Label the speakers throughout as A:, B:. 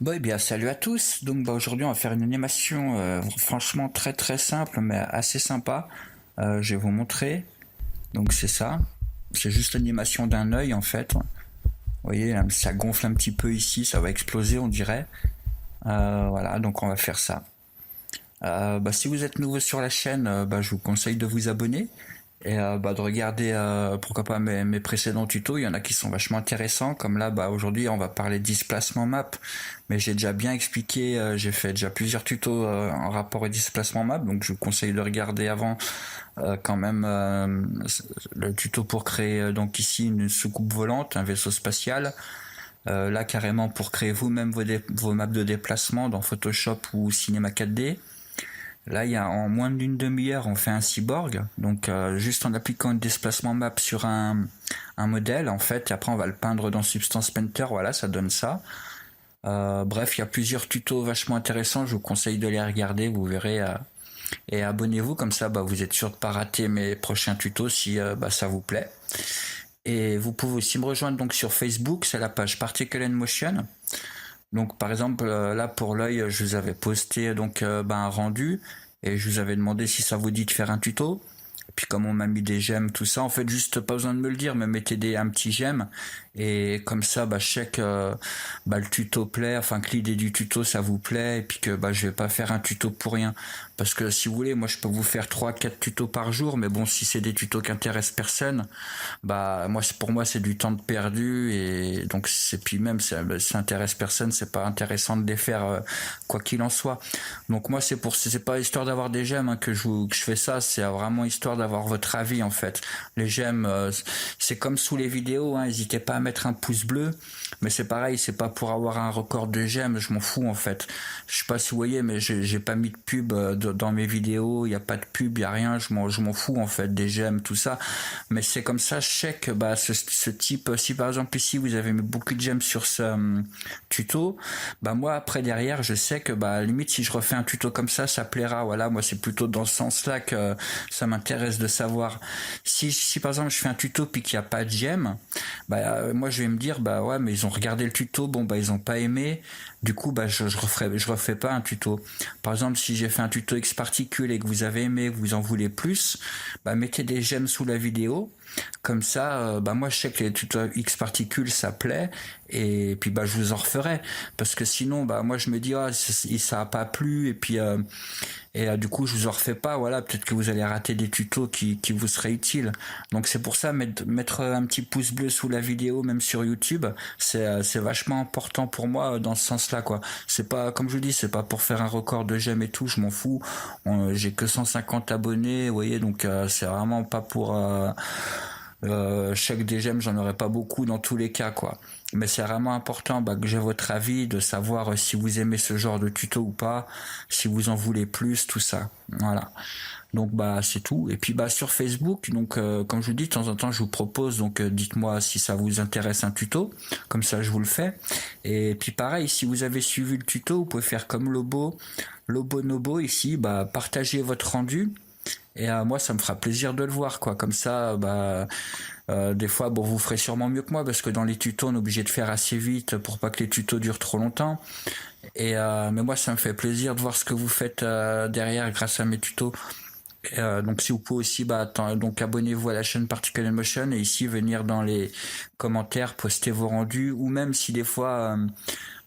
A: Bon, eh bien, salut à tous. Donc, aujourd'hui, on va faire une animation franchement très très simple, mais assez sympa. Je vais vous montrer. Donc, c'est ça. C'est juste l'animation d'un œil, en fait. Vous voyez, là, ça gonfle un petit peu ici, ça va exploser, on dirait. Voilà, donc on va faire ça. Si vous êtes nouveau sur la chaîne, je vous conseille de vous abonner et de regarder pourquoi pas mes précédents tutos. Il y en a qui sont vachement intéressants, comme là aujourd'hui on va parler de displacement map, mais j'ai déjà bien expliqué, j'ai fait déjà plusieurs tutos en rapport au displacement map, donc je vous conseille de regarder avant quand même le tuto pour créer donc ici une soucoupe volante, un vaisseau spatial. Là carrément pour créer vous-même vos maps de déplacement dans Photoshop ou Cinema 4D. Là, il y a en moins d'une demi-heure, on fait un cyborg. Donc, juste en appliquant une déplacement map sur un modèle, en fait, et après on va le peindre dans Substance Painter. Voilà, ça donne ça. Bref, il y a plusieurs tutos vachement intéressants. Je vous conseille de les regarder. Vous verrez. Et abonnez-vous comme ça, vous êtes sûr de pas rater mes prochains tutos si ça vous plaît. Et vous pouvez aussi me rejoindre donc sur Facebook, c'est la page Particle and Motion. Donc par exemple là pour l'œil, je vous avais posté donc un rendu et je vous avais demandé si ça vous dit de faire un tuto. Et puis comme on m'a mis des j'aime, tout ça, en fait juste pas besoin de me le dire, mais mettez un petit j'aime et comme ça je sais que le tuto plaît, enfin que l'idée du tuto ça vous plaît et puis que je vais pas faire un tuto pour rien. Parce que si vous voulez, moi je peux vous faire 3-4 tutos par jour, mais bon si c'est des tutos qui intéressent personne, pour moi c'est du temps de perdu et donc c'est puis même ça intéresse personne, c'est pas intéressant de les faire quoi qu'il en soit. Donc moi c'est pas histoire d'avoir des j'aime que je fais ça, c'est vraiment histoire d'avoir votre avis en fait. Les j'aime c'est comme sous les vidéos, n'hésitez pas à mettre un pouce bleu, mais c'est pareil, c'est pas pour avoir un record de j'aime, je m'en fous en fait. Je sais pas si vous voyez, mais j'ai pas mis de pub dans mes vidéos, il y a pas de pub, il y a rien, je m'en fous en fait des j'aime, tout ça. Mais c'est comme ça, je sais que ce type, si par exemple ici vous avez mis beaucoup de j'aime sur ce tuto, moi après derrière je sais que limite si je refais un tuto comme ça plaira. Voilà, moi c'est plutôt dans ce sens-là que ça m'intéresse de savoir. Si par exemple je fais un tuto puis qu'il n'y a pas de j'aime, moi je vais me dire ouais mais ils ont regardé le tuto, bon ils ont pas aimé, du coup je refais pas un tuto. Par exemple si j'ai fait un tuto X particules et que vous avez aimé, que vous en voulez plus, mettez des j'aime sous la vidéo. Comme ça, moi je sais que les tutos X particules ça plaît et puis je vous en referai parce que sinon moi je me dis ça a pas plu et puis du coup je vous en refais pas. Voilà, peut-être que vous allez rater des tutos qui vous seraient utiles. Donc c'est pour ça mettre un petit pouce bleu sous la vidéo même sur YouTube, c'est vachement important pour moi dans ce sens-là quoi. C'est pas comme je vous dis, c'est pas pour faire un record de j'aime et tout, je m'en fous. J'ai que 150 abonnés, vous voyez, donc c'est vraiment pas pour chaque des j'aime, j'en aurai pas beaucoup dans tous les cas quoi. Mais c'est vraiment important que j'ai votre avis, de savoir si vous aimez ce genre de tuto ou pas, si vous en voulez plus, tout ça. Voilà. Donc c'est tout. Et puis sur Facebook, donc comme je vous dis, de temps en temps je vous propose, donc dites-moi si ça vous intéresse un tuto, comme ça je vous le fais. Et puis pareil, si vous avez suivi le tuto, vous pouvez faire comme Lobo Nobo ici, partagez votre rendu. Et moi ça me fera plaisir de le voir quoi. Comme ça des fois vous ferez sûrement mieux que moi parce que dans les tutos on est obligé de faire assez vite pour pas que les tutos durent trop longtemps. Et mais moi ça me fait plaisir de voir ce que vous faites derrière grâce à mes tutos. Et, donc si vous pouvez aussi donc abonnez-vous à la chaîne Particle Motion et ici venir dans les commentaires poster vos rendus, ou même si des fois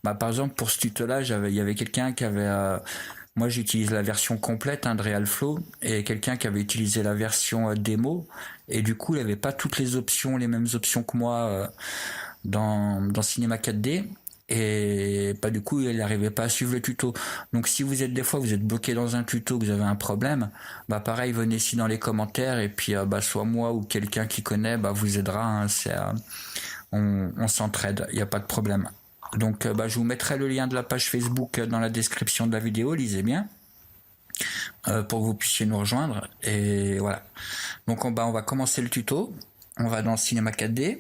A: par exemple pour ce tuto là il y avait quelqu'un qui avait moi j'utilise la version complète de Realflow et quelqu'un qui avait utilisé la version démo et du coup il avait pas toutes les options, les mêmes options que moi dans Cinema 4D et du coup il n'arrivait pas à suivre le tuto. Donc si vous êtes des fois vous êtes bloqué dans un tuto, que vous avez un problème, pareil venez ici dans les commentaires et puis soit moi ou quelqu'un qui connaît vous aidera, on s'entraide, il n'y a pas de problème. Donc je vous mettrai le lien de la page Facebook dans la description de la vidéo, lisez bien pour que vous puissiez nous rejoindre. Et voilà. Donc on va commencer le tuto. On va dans Cinema 4D.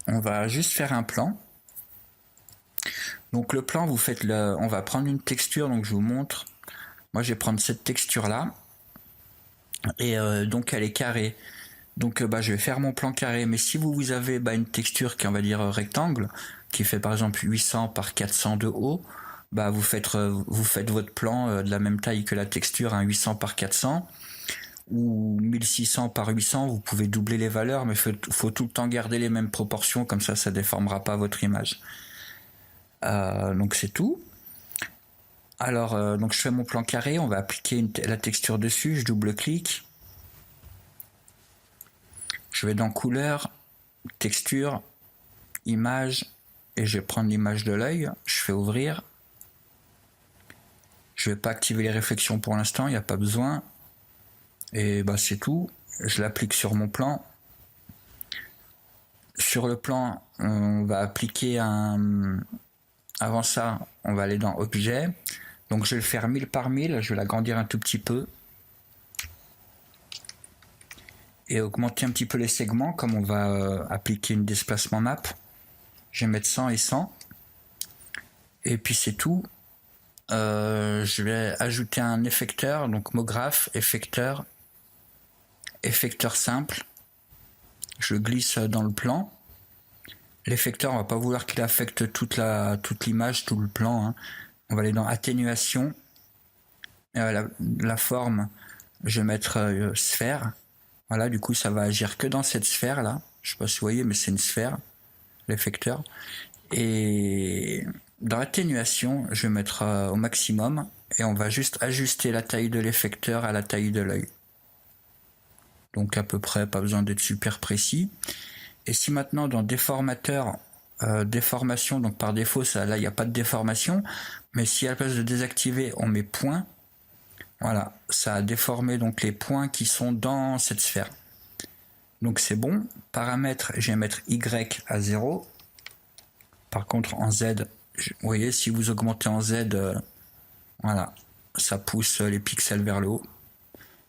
A: On va juste faire un plan. Donc le plan, on va prendre une texture, donc je vous montre. Moi je vais prendre cette texture là. Et donc elle est carrée. Donc bah, je vais faire mon plan carré, mais si vous avez une texture qui est, on va dire, rectangle, qui fait par exemple 800 par 400 de haut, bah vous faites votre plan de la même taille que la texture, 800 par 400 ou 1600 par 800, vous pouvez doubler les valeurs, mais faut tout le temps garder les mêmes proportions, comme ça déformera pas votre image. Donc c'est tout. Alors donc je fais mon plan carré, on va appliquer la texture dessus, je double-clique. Je vais dans couleur, texture, image, et je vais prendre l'image de l'œil, je fais ouvrir. Je vais pas activer les réflexions pour l'instant, il n'y a pas besoin. Et bah c'est tout, je l'applique sur mon plan. Sur le plan, on va appliquer avant ça, on va aller dans objet. Donc je vais le faire 1000 par 1000, je vais l'agrandir un tout petit peu. Et augmenter un petit peu les segments, comme on va appliquer une déplacement map. Je vais mettre 100 et 100. Et puis c'est tout. Je vais ajouter un effecteur, donc mot graphe, effecteur simple. Je le glisse dans le plan. L'effecteur, on va pas vouloir qu'il affecte toute l'image, tout le plan, hein. On va aller dans atténuation. La forme, je vais mettre sphère. Voilà, du coup ça va agir que dans cette sphère là. Je sais pas si vous voyez, mais c'est une sphère, l'effecteur. Et dans l'atténuation, je vais mettre au maximum et on va juste ajuster la taille de l'effecteur à la taille de l'œil. Donc à peu près, pas besoin d'être super précis. Et si maintenant dans déformateur, déformation, donc par défaut, là il n'y a pas de déformation, mais si à la place de désactiver, on met point, voilà, ça a déformé donc les points qui sont dans cette sphère. Donc c'est bon. Paramètres, je vais mettre Y à 0. Par contre en Z, vous voyez, si vous augmentez en Z, voilà, ça pousse les pixels vers le haut.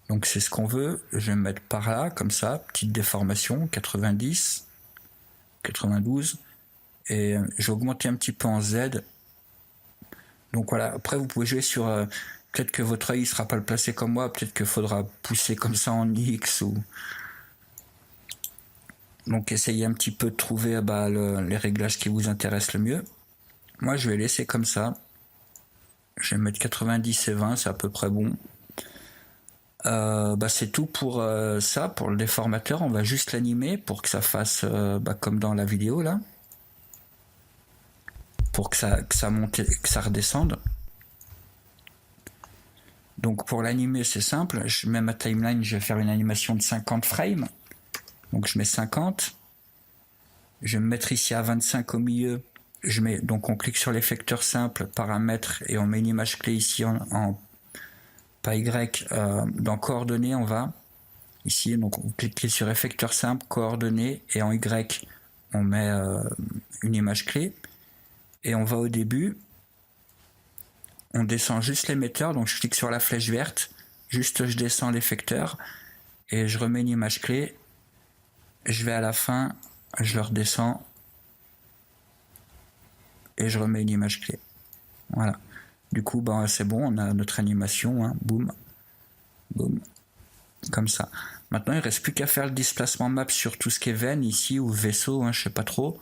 A: Donc c'est ce qu'on veut. Je vais me mettre par là, comme ça, petite déformation, 90, 92. Et j'ai augmenté un petit peu en Z. Donc voilà, après vous pouvez jouer sur... peut-être que votre œil ne sera pas le placé comme moi, peut-être qu'il faudra pousser comme ça en X ou... Donc essayez un petit peu de trouver les réglages qui vous intéressent le mieux. Moi je vais laisser comme ça. Je vais mettre 90 et 20, c'est à peu près bon. C'est tout pour ça, pour le déformateur. On va juste l'animer pour que ça fasse comme dans la vidéo là. Pour que ça monte et que ça redescende. Donc pour l'animer c'est simple, je mets ma timeline, je vais faire une animation de 50 frames. Donc je mets 50. Je vais me mettre ici à 25 au milieu. Donc on clique sur l'effecteur simple, paramètres, et on met une image clé ici pas Y, dans coordonnées on va. Ici, donc vous cliquez sur effecteur simple, coordonnées, et en Y on met une image clé. Et on va au début. On descend juste l'émetteur, donc je clique sur la flèche verte, juste je descends l'effecteur et je remets une image clé. Je vais à la fin, je le redescends et je remets une image clé. Voilà. Du coup, c'est bon, on a notre animation, hein. Boum, boum, comme ça. Maintenant, il ne reste plus qu'à faire le déplacement map sur tout ce qui est veine ici ou vaisseau, hein, je sais pas trop,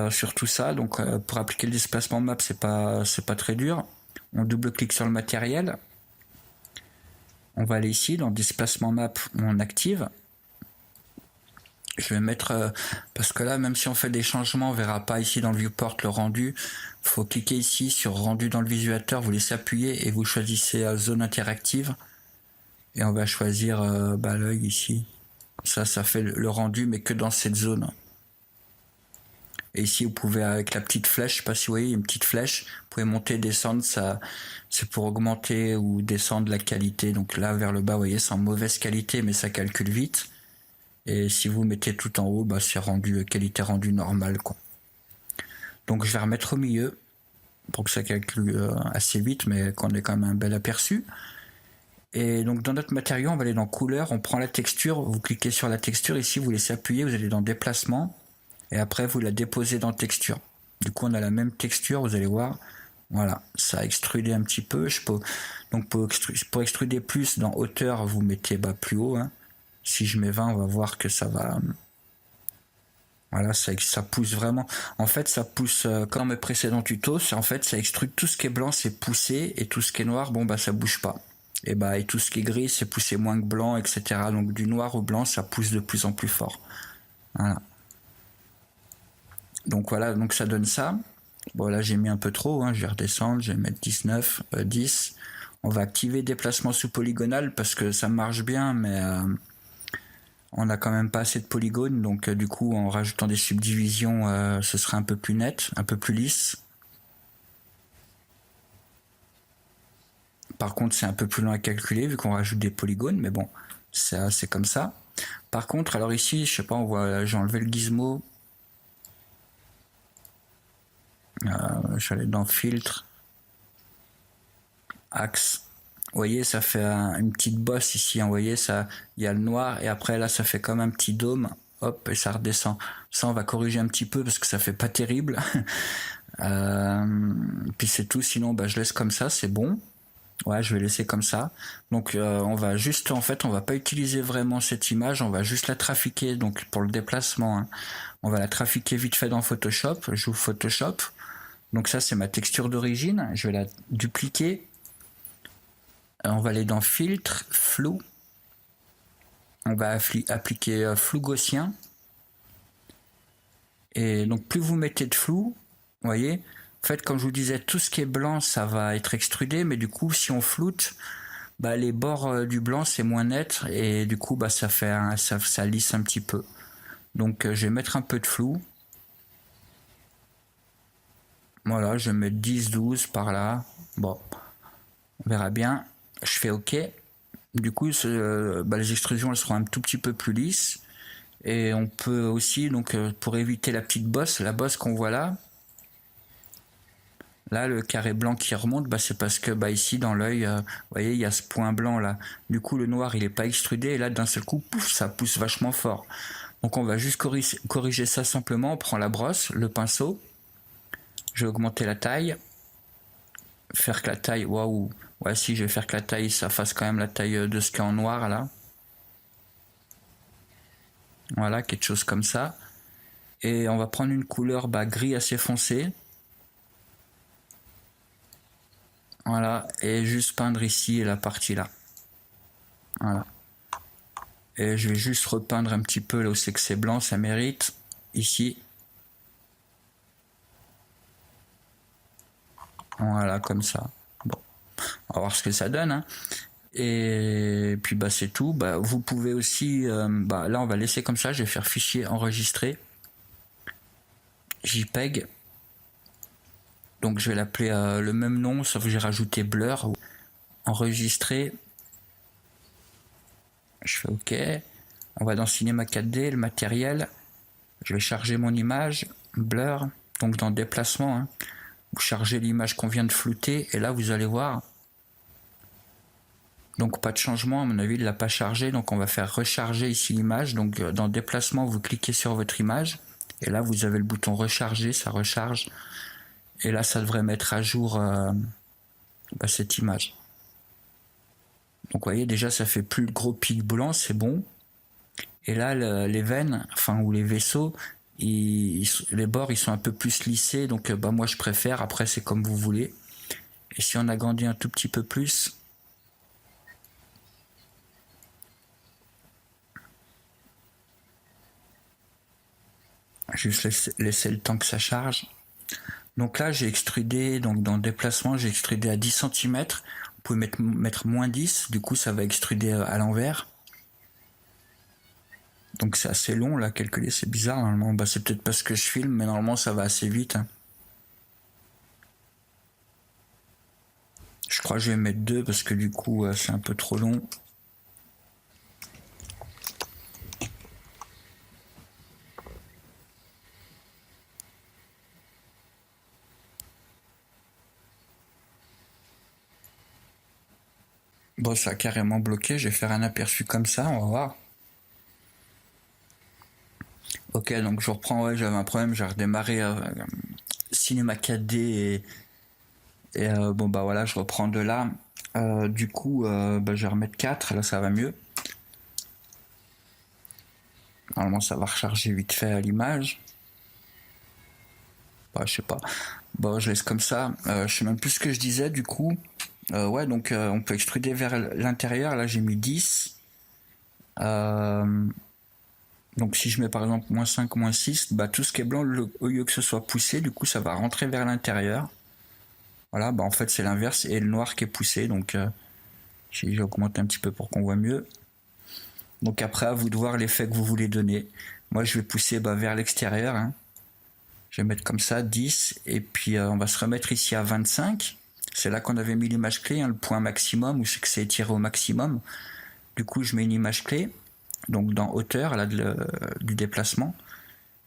A: sur tout ça. Donc, pour appliquer le déplacement map, c'est pas très dur. On double-clique sur le matériel. On va aller ici dans déplacement map, on active. Je vais mettre, parce que là, même si on fait des changements, on verra pas ici dans le viewport le rendu. Il faut cliquer ici sur rendu dans le visualisateur, vous laissez appuyer et vous choisissez zone interactive. Et on va choisir l'œil ici. Ça fait le rendu, mais que dans cette zone. Et ici, vous pouvez, avec la petite flèche, je sais pas si vous voyez, une petite flèche, vous pouvez monter, descendre, ça, c'est pour augmenter ou descendre la qualité. Donc là, vers le bas, vous voyez, c'est en mauvaise qualité, mais ça calcule vite. Et si vous mettez tout en haut, c'est rendu, qualité rendue normale, quoi. Donc je vais remettre au milieu, pour que ça calcule assez vite, mais qu'on ait quand même un bel aperçu. Et donc dans notre matériau, on va aller dans couleur, on prend la texture, vous cliquez sur la texture, ici vous laissez appuyer, vous allez dans déplacement, et après vous la déposez dans texture. Du coup on a la même texture, vous allez voir, voilà, ça a extrudé un petit peu. Donc pour extruder plus, dans hauteur vous mettez plus haut, hein. Si je mets 20, on va voir que ça va... Voilà, ça pousse vraiment. En fait, ça pousse, comme dans mes précédents tutos, en fait, ça extrude tout ce qui est blanc, c'est poussé, et tout ce qui est noir, bon, bah, ça bouge pas. Et tout ce qui est gris, c'est poussé moins que blanc, etc. Donc, du noir au blanc, ça pousse de plus en plus fort. Voilà. Donc, voilà, donc ça donne ça. Bon, là, j'ai mis un peu trop, hein, je vais redescendre, je vais mettre 19, 10. On va activer déplacement sous polygonal parce que ça marche bien, mais on n'a quand même pas assez de polygones, donc du coup en rajoutant des subdivisions ce sera un peu plus net, un peu plus lisse. Par contre c'est un peu plus long à calculer vu qu'on rajoute des polygones, mais bon, c'est comme ça. Par contre, alors ici, je sais pas, on voit, j'ai enlevé le gizmo. Je suis allé dans filtre, axe. Vous voyez, ça fait une petite bosse ici, hein, vous voyez, ça, il y a le noir, et après là ça fait comme un petit dôme, hop, et ça redescend. Ça on va corriger un petit peu parce que ça fait pas terrible. Puis c'est tout, sinon bah, je laisse comme ça, c'est bon. Ouais, je vais laisser comme ça. Donc on va juste, en fait, on va pas utiliser vraiment cette image, on va juste la trafiquer, donc pour le déplacement, hein. On va la trafiquer vite fait dans Photoshop, j'ouvre Photoshop. Donc ça c'est ma texture d'origine, je vais la dupliquer. On va aller dans filtre, flou. On va appliquer flou gaussien. Et donc plus vous mettez de flou, vous voyez, en fait comme je vous disais, tout ce qui est blanc ça va être extrudé, mais du coup si on floute, bah, les bords du blanc c'est moins net et du coup bah, ça fait ça lisse un petit peu. Donc je vais mettre un peu de flou. Voilà, je vais mettre 10-12 par là. Bon, on verra bien. Je fais OK. Du coup, bah, les extrusions elles seront un tout petit peu plus lisses. Et on peut aussi, donc pour éviter la petite bosse, la bosse qu'on voit là, le carré blanc qui remonte, bah, c'est parce que bah, ici dans l'œil, vous voyez, il y a ce point blanc là. Du coup, le noir, il est pas extrudé, et là, d'un seul coup, pouf, ça pousse vachement fort. Donc on va juste corriger ça simplement. On prend la brosse, le pinceau, je vais augmenter la taille, faire que la taille, waouh, ouais, si, je vais faire que la taille, ça fasse quand même la taille de ce qu'il y a en noir là. Voilà, quelque chose comme ça. Et on va prendre une couleur bah, gris assez foncé. Voilà, et juste peindre ici et la partie là. Voilà. Et je vais juste repeindre un petit peu là où c'est que c'est blanc, ça mérite. Ici. Voilà, comme ça. Bon, on va voir ce que ça donne, hein. Et puis bah c'est tout. Bah, vous pouvez aussi, bah, là on va laisser comme ça, je vais faire fichier enregistré. JPEG. Donc je vais l'appeler le même nom, sauf que j'ai rajouté blur. Enregistré. Je fais OK. On va dans Cinema 4D, le matériel. Je vais charger mon image, blur, donc dans déplacement, hein. Vous chargez l'image qu'on vient de flouter, et là vous allez voir. Donc pas de changement, à mon avis il l'a pas chargé, donc on va faire recharger ici l'image. Donc dans déplacement, vous cliquez sur votre image, et là vous avez le bouton recharger, ça recharge. Et là ça devrait mettre à jour bah, cette image. Donc vous voyez déjà ça fait plus le gros pic blanc, c'est bon. Et là les veines, enfin ou les vaisseaux, les bords ils sont un peu plus lissés, donc bah, moi je préfère, après c'est comme vous voulez. Et si on agrandit un tout petit peu plus, juste laisser le temps que ça charge. Donc là j'ai extrudé, donc dans le déplacement j'ai extrudé à 10 cm, vous pouvez mettre moins 10, du coup ça va extruder à l'envers. Donc c'est assez long là, calculer, c'est bizarre normalement, bah, c'est peut-être parce que je filme, mais normalement ça va assez vite, hein. Je crois que je vais mettre 2 parce que du coup c'est un peu trop long. Bon, ça a carrément bloqué, je vais faire un aperçu comme ça, on va voir. Ok, donc je reprends, ouais, j'avais un problème, j'ai redémarré Cinema 4D et bon bah voilà, je reprends de là. Du coup, bah, je vais remettre 4, là ça va mieux. Normalement, ça va recharger vite fait à l'image. Bah, je sais pas. Bon, je laisse comme ça. Je sais même plus ce que je disais du coup. Ouais, donc on peut extruder vers l'intérieur. Là, j'ai mis 10. Donc si je mets par exemple -5, -6, bah, tout ce qui est blanc, au lieu que ce soit poussé, du coup, ça va rentrer vers l'intérieur. Voilà, bah en fait c'est l'inverse et le noir qui est poussé. Donc j'ai augmenté un petit peu pour qu'on voit mieux. Donc après, à vous de voir l'effet que vous voulez donner. Moi, je vais pousser vers l'extérieur. Hein. Je vais mettre comme ça 10 et puis on va se remettre ici à 25. C'est là qu'on avait mis l'image clé, hein, le point maximum où c'est que c'est étiré au maximum. Du coup, je mets une image clé, donc dans hauteur là, du déplacement,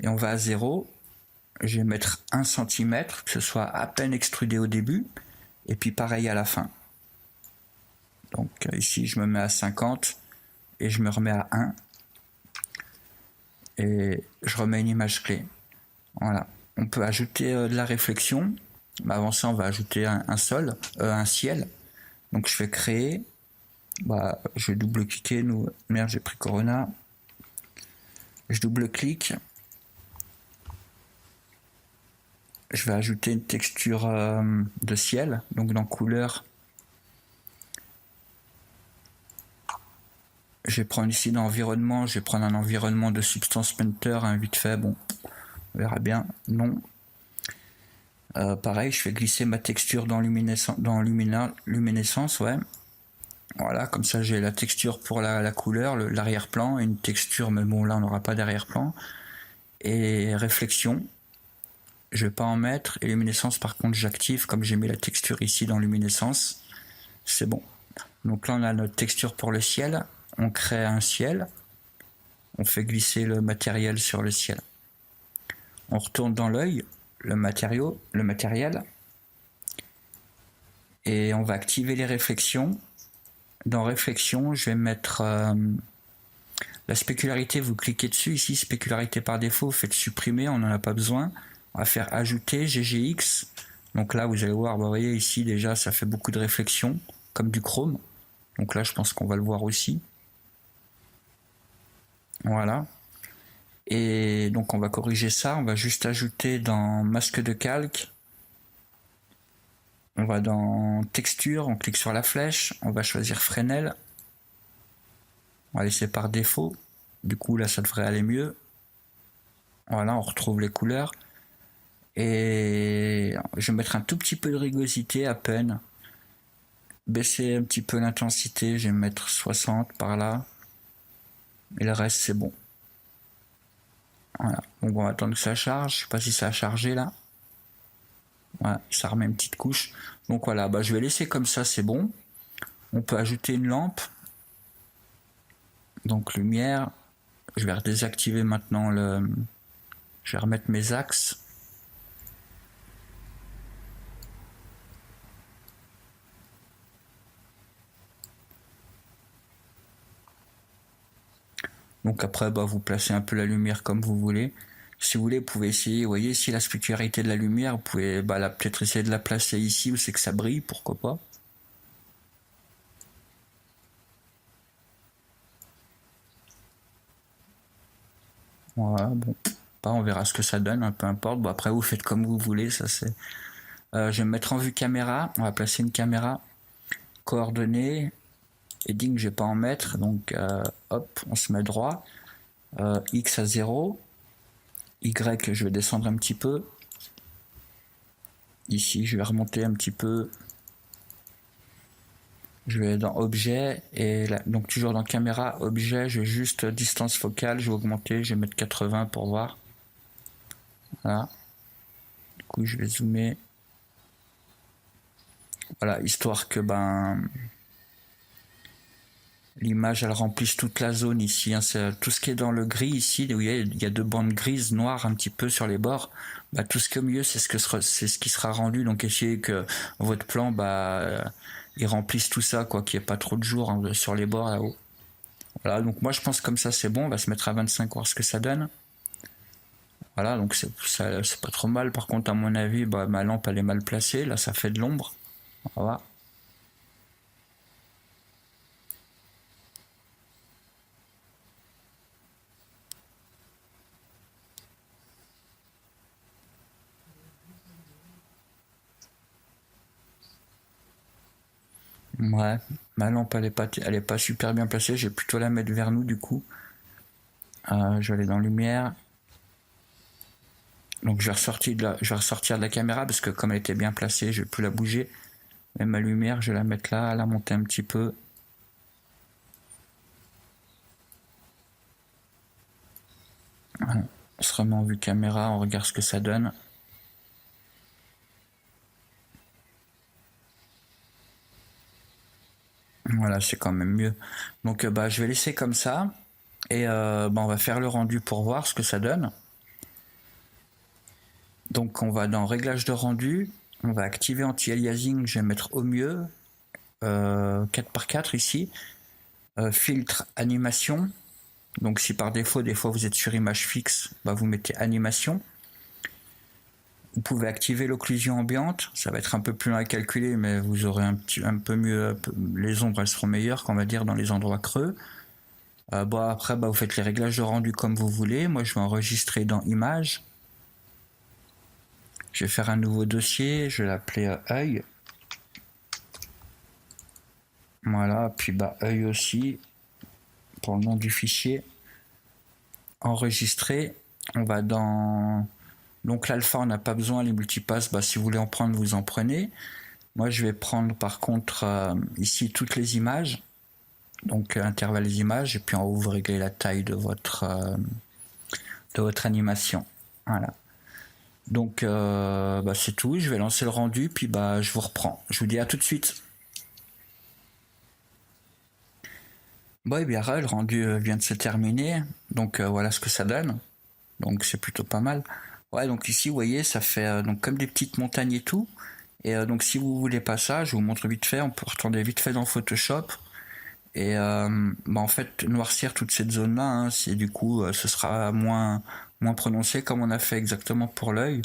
A: et on va à 0. Je vais mettre 1 cm, que ce soit à peine extrudé au début, et puis pareil à la fin. Donc ici, je me mets à 50 et je me remets à 1. Et je remets une image clé. Voilà. On peut ajouter de la réflexion. Mais avant ça, on va ajouter un ciel. Donc je vais créer. Je vais double-cliquer. Merde, j'ai pris Corona. Je double-clique. Je vais ajouter une texture de ciel. Donc dans couleur, je vais prendre ici dans environnement. Je vais prendre un environnement de Substance Painter, vite fait. Bon, on verra bien. Non. Pareil, je fais glisser ma texture dans luminescence, ouais. Voilà, comme ça j'ai la texture pour la couleur, l'arrière-plan, et une texture, mais bon là on n'aura pas d'arrière-plan. Et réflexion, je vais pas en mettre. Et luminescence par contre j'active, comme j'ai mis la texture ici dans luminescence, c'est bon. Donc là on a notre texture pour le ciel, on crée un ciel, on fait glisser le matériel sur le ciel. On retourne dans l'œil, le matériel, et on va activer les réflexions. Dans réflexion, je vais mettre la spécularité, vous cliquez dessus, ici spécularité par défaut, vous faites supprimer, on n'en a pas besoin. On va faire ajouter GGX. Donc là vous allez voir, vous voyez ici déjà ça fait beaucoup de réflexion, comme du chrome. Donc là je pense qu'on va le voir aussi. Voilà. Et donc on va corriger ça, on va juste ajouter dans masque de calque. On va dans texture, on clique sur la flèche, on va choisir Fresnel. On va laisser par défaut. Du coup là ça devrait aller mieux. Voilà, on retrouve les couleurs. Et je vais mettre un tout petit peu de rugosité à peine. Baisser un petit peu l'intensité, je vais mettre 60 par là. Et le reste c'est bon. Voilà, donc on va attendre que ça charge. Je sais pas si ça a chargé là. Voilà, ça remet une petite couche. Donc voilà, je vais laisser comme ça, c'est bon. On peut ajouter une lampe. Donc lumière. Je vais redésactiver maintenant je vais remettre mes axes. Donc après, vous placez un peu la lumière comme vous voulez. Si vous voulez, vous pouvez essayer, vous voyez, ici la spécularité de la lumière, vous pouvez peut-être essayer de la placer ici où c'est que ça brille, pourquoi pas. Voilà, bon, on verra ce que ça donne, hein, peu importe. Après, vous faites comme vous voulez, ça c'est. Je vais me mettre en vue caméra, on va placer une caméra, coordonnées, heading, je vais pas en mettre, donc hop, on se met droit, X à 0, Y, je vais descendre un petit peu. Ici, je vais remonter un petit peu. Je vais dans objet et là, donc toujours dans caméra, objet, je vais juste distance focale, je vais augmenter, je vais mettre 80 pour voir. Voilà. Du coup, je vais zoomer. Voilà, histoire que l'image elle remplisse toute la zone ici. Hein, c'est tout ce qui est dans le gris ici, où il y a deux bandes grises noires un petit peu sur les bords. Tout ce qui est au milieu, c'est ce qui sera rendu. Donc essayez que votre plan, il remplisse tout ça, quoi, qu'il n'y ait pas trop de jour sur les bords là-haut. Voilà, donc moi je pense comme ça c'est bon. On va se mettre à 25 voir ce que ça donne. Voilà, donc c'est pas trop mal. Par contre, à mon avis, ma lampe elle est mal placée. Là, ça fait de l'ombre. Voilà. Ouais, ma lampe elle est pas super bien placée, j'ai plutôt la mettre vers nous du coup. Je vais aller dans lumière. Donc je vais ressortir de la caméra parce que comme elle était bien placée, je vais plus la bouger. Et ma lumière, je vais la mettre là, la monter un petit peu. Voilà. On se remet en vue caméra, on regarde ce que ça donne. Voilà, c'est quand même mieux. Donc bah je vais laisser comme ça. Et bah, on va faire le rendu pour voir ce que ça donne. Donc on va dans réglage de rendu, on va activer anti-aliasing, je vais mettre au mieux, 4x4 ici, filtre animation, donc si par défaut des fois vous êtes sur image fixe, bah, vous mettez animation. Vous pouvez activer l'occlusion ambiante, ça va être un peu plus long à calculer mais vous aurez un peu mieux, les ombres elles seront meilleures qu'on va dire dans les endroits creux. Bon après bah, vous faites les réglages de rendu comme vous voulez, moi je vais enregistrer dans image. Je vais faire un nouveau dossier, je vais l'appeler œil. Voilà, puis bah œil aussi pour le nom du fichier. Enregistrer, on va dans... Donc l'alpha on n'a pas besoin, les multipasses, bah, si vous voulez en prendre vous en prenez. Moi je vais prendre par contre ici toutes les images, donc intervalle des images, et puis en haut vous réglez la taille de votre animation. Voilà. Donc bah, c'est tout, je vais lancer le rendu, puis bah, je vous reprends. Je vous dis à tout de suite. Bon, et bien, le rendu vient de se terminer, donc voilà ce que ça donne. Donc c'est plutôt pas mal. Ouais, donc ici, vous voyez, ça fait donc comme des petites montagnes et tout. Et donc si vous voulez pas ça, je vous montre vite fait, on peut retourner vite fait dans Photoshop. Et bah, en fait, noircir toute cette zone-là, hein, c'est du coup, ce sera moins prononcé comme on a fait exactement pour l'œil.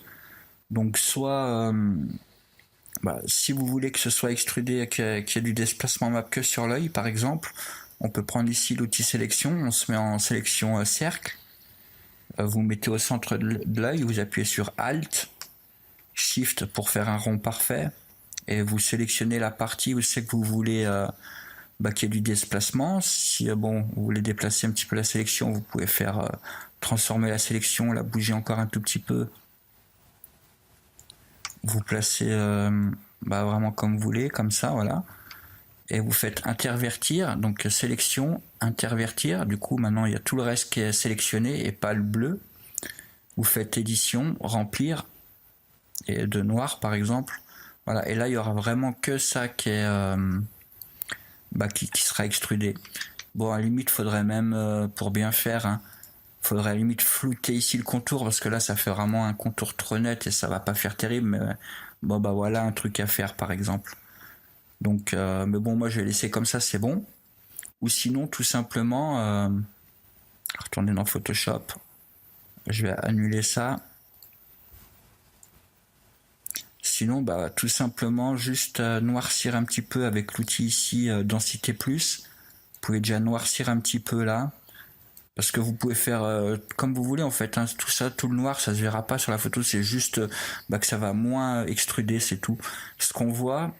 A: Donc soit, bah, si vous voulez que ce soit extrudé, qu'il y ait du déplacement map que sur l'œil, par exemple, on peut prendre ici l'outil sélection, on se met en sélection cercle, vous mettez au centre de l'œil, vous appuyez sur Alt, Shift pour faire un rond parfait, et vous sélectionnez la partie où c'est que vous voulez bah, qu'il y ait du déplacement. Si bon, vous voulez déplacer un petit peu la sélection, vous pouvez faire transformer la sélection, la bouger encore un tout petit peu. Vous placez bah, vraiment comme vous voulez, comme ça, voilà. Et vous faites intervertir, donc sélection, intervertir. Du coup, maintenant, il y a tout le reste qui est sélectionné et pas le bleu. Vous faites édition, remplir, et de noir par exemple. Voilà, et là, il y aura vraiment que ça qui est bah, qui sera extrudé. Bon, à la limite, faudrait même, pour bien faire, hein, faudrait à la limite flouter ici le contour, parce que là, ça fait vraiment un contour trop net et ça va pas faire terrible, mais bon, bah voilà un truc à faire par exemple. Donc, mais bon, moi je vais laisser comme ça, c'est bon. Ou sinon, tout simplement, retourner dans Photoshop, je vais annuler ça. Sinon, bah, tout simplement, juste noircir un petit peu avec l'outil ici, densité plus. Vous pouvez déjà noircir un petit peu là. Parce que vous pouvez faire comme vous voulez en fait, hein. Tout ça, tout le noir, ça se verra pas sur la photo, c'est juste bah, que ça va moins extruder, c'est tout. Ce qu'on voit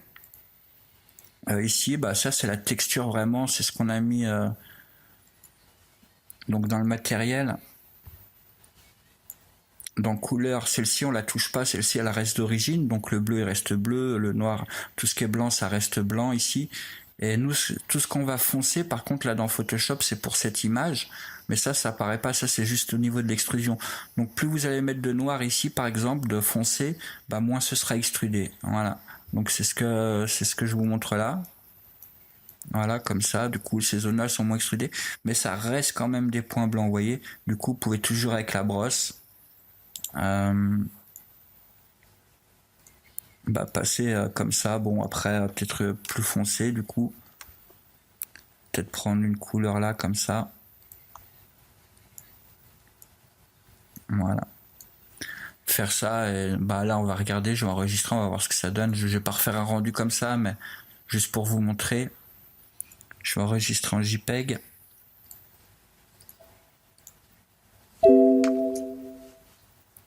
A: ici, bah, ça c'est la texture vraiment, c'est ce qu'on a mis donc dans le matériel. Dans couleur, celle-ci on la touche pas, celle-ci elle reste d'origine, donc le bleu il reste bleu, le noir, tout ce qui est blanc ça reste blanc ici. Et nous, tout ce qu'on va foncer, par contre là dans Photoshop c'est pour cette image, mais ça apparaît pas, ça c'est juste au niveau de l'extrusion. Donc plus vous allez mettre de noir ici par exemple, de foncé, bah moins ce sera extrudé. Voilà. Donc c'est ce que je vous montre là. Voilà, comme ça, du coup ces zones-là sont moins extrudées, mais ça reste quand même des points blancs, vous voyez. Du coup vous pouvez toujours avec la brosse bah, passer comme ça. Bon, après, peut-être plus foncé, du coup. Peut-être prendre une couleur là, comme ça. Voilà. Faire ça, et bah là, on va regarder, je vais enregistrer, on va voir ce que ça donne. Je vais pas refaire un rendu comme ça, mais juste pour vous montrer. Je vais enregistrer en JPEG.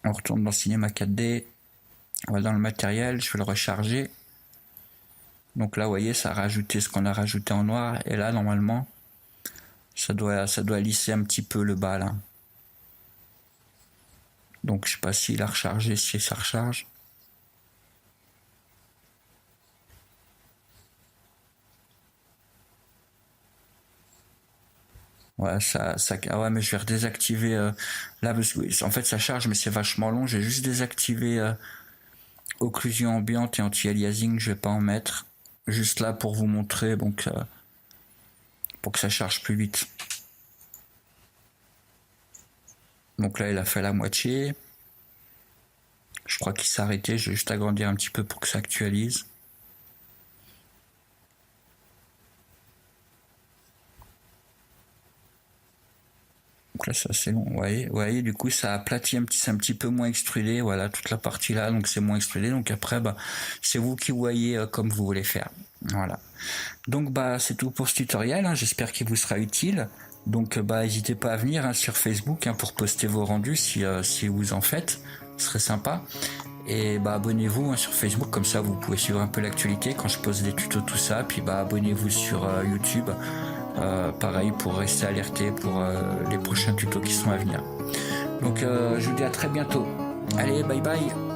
A: On retourne dans Cinema 4D. On va dans le matériel, je vais le recharger. Donc là, vous voyez, ça a rajouté ce qu'on a rajouté en noir. Et là, normalement, ça doit lisser un petit peu le bas là. Donc je sais pas s'il a rechargé, si ça recharge. Ouais, ah ouais, mais je vais redésactiver là parce que en fait ça charge, mais c'est vachement long. J'ai juste désactivé occlusion ambiante et anti-aliasing. Je vais pas en mettre. Juste là pour vous montrer, donc pour que ça charge plus vite. Donc là, il a fait la moitié. Je crois qu'il s'est arrêté. Je vais juste agrandir un petit peu pour que ça actualise. Donc là, c'est assez long. Vous voyez, du coup, ça aplatit c'est un petit peu moins extrudé. Voilà, toute la partie là, donc c'est moins extrudé. Donc après, bah, c'est vous qui voyez comme vous voulez faire. Voilà. Donc bah, c'est tout pour ce tutoriel. Hein. J'espère qu'il vous sera utile. Donc bah, n'hésitez pas à venir sur Facebook pour poster vos rendus si vous en faites. Ce serait sympa. Et bah abonnez-vous sur Facebook, comme ça vous pouvez suivre un peu l'actualité quand je pose des tutos, tout ça. Puis bah abonnez-vous sur YouTube, pareil pour rester alerté pour les prochains tutos qui sont à venir. Donc je vous dis à très bientôt. Allez, bye bye.